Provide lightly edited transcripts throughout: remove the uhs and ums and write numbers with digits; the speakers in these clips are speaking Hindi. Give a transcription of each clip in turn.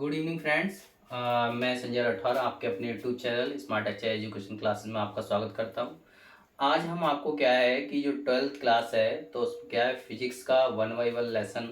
Good evening friends. मैं संजय राठौर आपके अपने यूट्यूब चैनल स्मार्ट अच्छा एजुकेशन क्लासेस में आपका स्वागत करता हूं। आज हम आपको क्या है कि जो 12th क्लास है तो उसमें क्या है फिजिक्स का 1 बाय 1 लेसन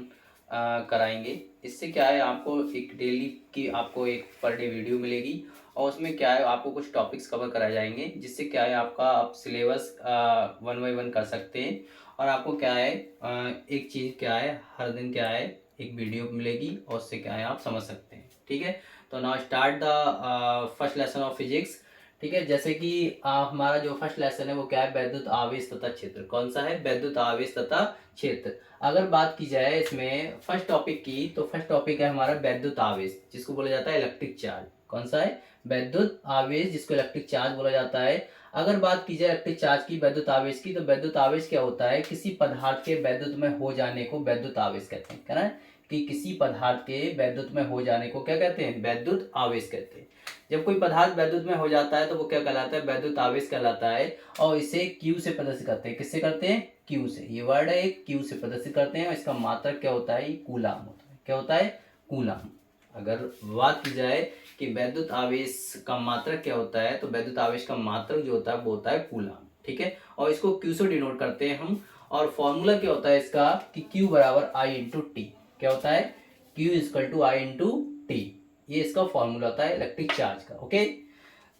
कराएंगे। इससे क्या है आपको एक डेली की आपको एक पर डे वीडियो मिलेगी और उसमें क्या है आपको कुछ टॉपिक्स कवर कराए जाएंगे, जिससे क्या है आपका आप सिलेबस 1 बाय 1 कर सकते हैं। और आपको क्या है एक चीज़ क्या है हर दिन क्या है एक वीडियो मिलेगी और उससे क्या है आप समझ सकते हैं। ठीक है, तो now start the first lesson of physics. ठीक है, जैसे कि हमारा जो फर्स्ट लेसन है वो क्या है वैद्युत आवेश तथा क्षेत्र। कौन सा है? वैद्युत आवेश तथा क्षेत्र। अगर बात की जाए इसमें फर्स्ट टॉपिक की, तो फर्स्ट टॉपिक है हमारा वैद्युत आवेश, जिसको बोला जाता है इलेक्ट्रिक चार्ज। कौन सा है? वैद्युत आवेश, जिसको इलेक्ट्रिक चार्ज बोला जाता है। अगर बात की जाए इलेक्ट्रिक चार्ज की, वैद्युत आवेश की, तो वैद्युत आवेश क्या होता है? किसी पदार्थ के वैद्युत में हो जाने को वैद्युत आवेश कहते हैं। क्या है कि किसी पदार्थ के वैद्युत में हो जाने को क्या कहते हैं? वैद्युत आवेश कहते हैं। जब कोई पदार्थ वैद्युत में हो जाता है तो वो क्या कहलाता है? वैद्युत आवेश कहलाता है। और इसे क्यू से प्रदर्शित करते हैं। किससे करते हैं? क्यू से। ये वर्ड है क्यू से प्रदर्शित करते हैं और इसका मात्रक क्या होता है? कूलाम होता है। क्या होता है? कूलाम। अगर बात की जाए कि वैद्युत आवेश का मात्रक क्या होता है, तो वैद्युत आवेश का मात्रक जो होता है वो होता है कूलाम। ठीक है, और इसको क्यू से डिनोट करते हैं हम। और फॉर्मूला क्या होता है इसका कि Q बराबर I इंटू टी। क्या होता है? Q equal to I into T. ये इसका फॉर्मूला होता है इलेक्ट्रिक चार्ज का। ओके,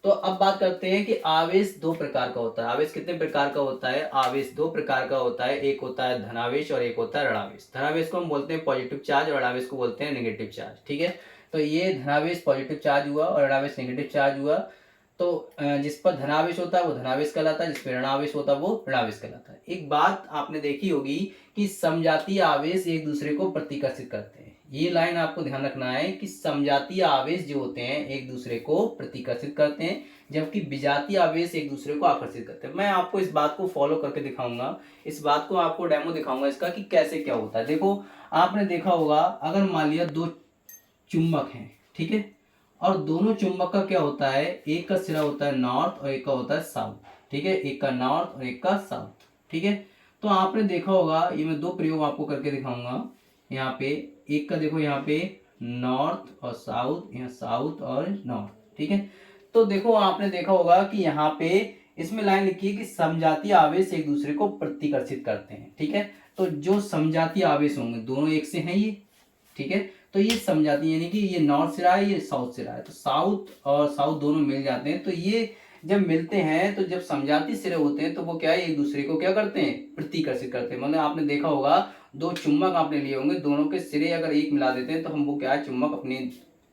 तो अब बात करते हैं कि आवेश दो प्रकार का होता है। आवेश कितने प्रकार का होता है? आवेश दो प्रकार का होता है। एक होता है धनावेश और एक होता है ऋणावेश। धनावेश को हम बोलते हैं पॉजिटिव चार्ज और ऋणावेश को बोलते हैं नेगेटिव चार्ज। ठीक है, तो ये धनावेश पॉजिटिव चार्ज हुआ और ऋणावेश नेगेटिव चार्ज हुआ। तो जिस पर धनावेश होता है वो धनावेश कहलाता है, जिस पर ऋणावेश होता है वो ऋणावेश कहलाता है। एक बात आपने देखी होगी कि समजातीय आवेश एक दूसरे को प्रतिकर्षित करते हैं। ये लाइन आपको ध्यान रखना है कि समजातीय आवेश जो होते हैं एक दूसरे को प्रतिकर्षित करते हैं, जबकि विजातीय आवेश एक दूसरे को आकर्षित करते हैं। मैं आपको इस बात को फॉलो करके दिखाऊंगा, इस बात को आपको डेमो दिखाऊंगा इसका कि कैसे क्या होता है। देखो, आपने देखा होगा अगर मान लिया दो चुंबक हैं, ठीक है, और दोनों चुंबक का क्या होता है? एक का सिरा होता है नॉर्थ और एक का होता है साउथ। ठीक है, एक का नॉर्थ और एक का साउथ। ठीक है, तो आपने देखा होगा, ये मैं दो प्रयोग आपको करके दिखाऊंगा। यहाँ पे एक का देखो, यहाँ पे नॉर्थ और साउथ, यहाँ साउथ और नॉर्थ। ठीक है, तो देखो आपने देखा होगा कि यहाँ पे इसमें लाइन लिखी है कि समजातीय आवेश एक दूसरे को प्रतिकर्षित करते हैं। ठीक है, तो जो समजातीय आवेश होंगे दोनों एक से हैं ये। ठीक है, तो ये समझाती है यानी कि ये नॉर्थ से रहा है, ये साउथ से रहा है, तो साउथ और साउथ दोनों मिल जाते हैं। तो ये जब मिलते हैं तो जब समझाती सिरे होते हैं तो वो क्या है? एक दूसरे को क्या करते हैं? प्रतिकर्षित करते हैं। मतलब आपने देखा होगा दो चुंबक आपने लिए होंगे, दोनों के सिरे अगर एक मिला देते हैं तो हम वो क्या है? चुंबक अपनी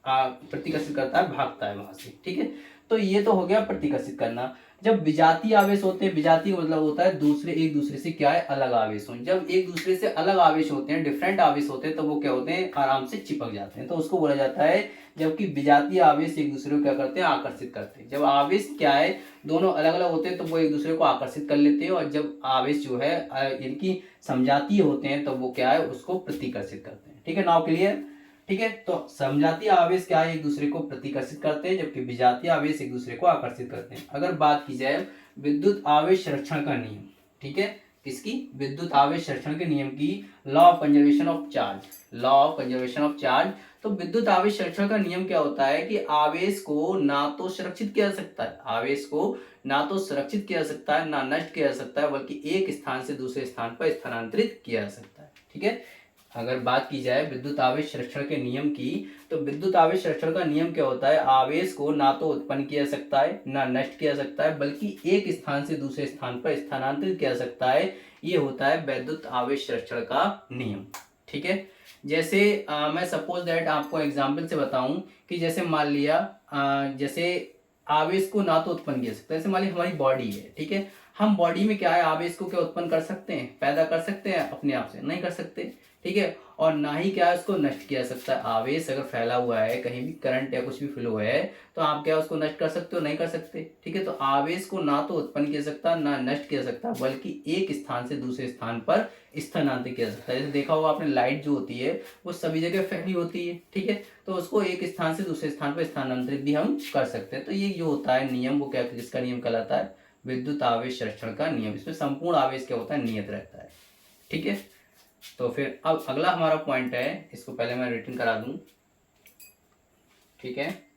प्रतिकर्षित करता है, भागता है वहां से। ठीक है, तो ये तो हो गया प्रतिकर्षित करना। जब विजातीय आवेश होते हैं, विजातीय मतलब होता है दूसरे एक दूसरे से क्या है? अलग आवेश हो। जब एक दूसरे से अलग आवेश होते हैं, डिफरेंट आवेश होते हैं, तो वो क्या होते हैं? आराम से चिपक जाते हैं, तो उसको बोला जाता है। जबकि विजातीय आवेश एक दूसरे को क्या करते हैं? आकर्षित करते हैं। जब आवेश क्या है दोनों अलग अलग होते हैं तो वो एक दूसरे को आकर्षित कर लेते हैं, और जब आवेश जो है इनकी समजातीय होते हैं तो वो क्या है? उसको प्रतिकर्षित करते हैं। ठीक है, नाउ क्लियर? ठीक है, तो समजातीय आवेश क्या है? एक दूसरे को प्रतिकर्षित करते हैं, जबकि विजातीय आवेश एक दूसरे को आकर्षित करते हैं। अगर बात की जाए विद्युत आवेश संरक्षण का नियम, ठीक है, किसकी? विद्युत आवेश संरक्षण के नियम की, law of conservation of charge. Law of conservation of charge. तो विद्युत आवेश संरक्षण का नियम क्या होता है कि आवेश को ना तो सुरक्षित किया जा सकता है, आवेश को ना तो सुरक्षित किया जा सकता है, ना नष्ट किया जा सकता है, बल्कि एक स्थान से दूसरे स्थान पर स्थानांतरित किया जा सकता है। ठीक है, अगर बात की जाए विद्युत आवेश संरक्षण के नियम की, तो विद्युत आवेश संरक्षण का नियम क्या होता है? आवेश को ना तो उत्पन्न किया जा सकता है, ना नष्ट किया जा सकता है, बल्कि एक स्थान से दूसरे स्थान पर स्थानांतरित किया जा सकता है। ये होता है विद्युत आवेश संरक्षण का नियम। ठीक है, जैसे मैं सपोज दैट आपको एग्जाम्पल से बताऊं कि जैसे मान लिया जैसे आवेश को ना तो उत्पन्न किया जा सकता है, जैसे मान लिया हमारी बॉडी है। ठीक है, हम बॉडी में क्या है? आवेश को क्या उत्पन्न कर सकते हैं? पैदा कर सकते हैं अपने आप से? नहीं कर सकते। ठीक है, और ना ही क्या है उसको नष्ट किया जा सकता है। आवेश अगर फैला हुआ है, कहीं भी करंट या कुछ भी फ्लो है, तो आप क्या उसको नष्ट कर सकते हो? नहीं कर सकते। ठीक है, तो आवेश को ना तो उत्पन्न किया जा सकता, ना नष्ट किया जा सकता, बल्कि एक स्थान से दूसरे स्थान पर स्थानांतरित किया जा सकता है। जैसे देखा होगा आपने लाइट जो होती है वो सभी जगह फैली होती है। ठीक है, तो उसको एक स्थान से दूसरे स्थान पर स्थानांतरित भी हम कर सकते हैं। तो ये जो होता है नियम, वो क्या, जिसका नियम कहलाता है विद्युत आवेश संरक्षण का नियम। इसमें संपूर्ण आवेश क्या होता है? नियत रहता है। ठीक है, तो फिर अब अगला हमारा पॉइंट है, इसको पहले मैं रिटर्न करा दूं। ठीक है।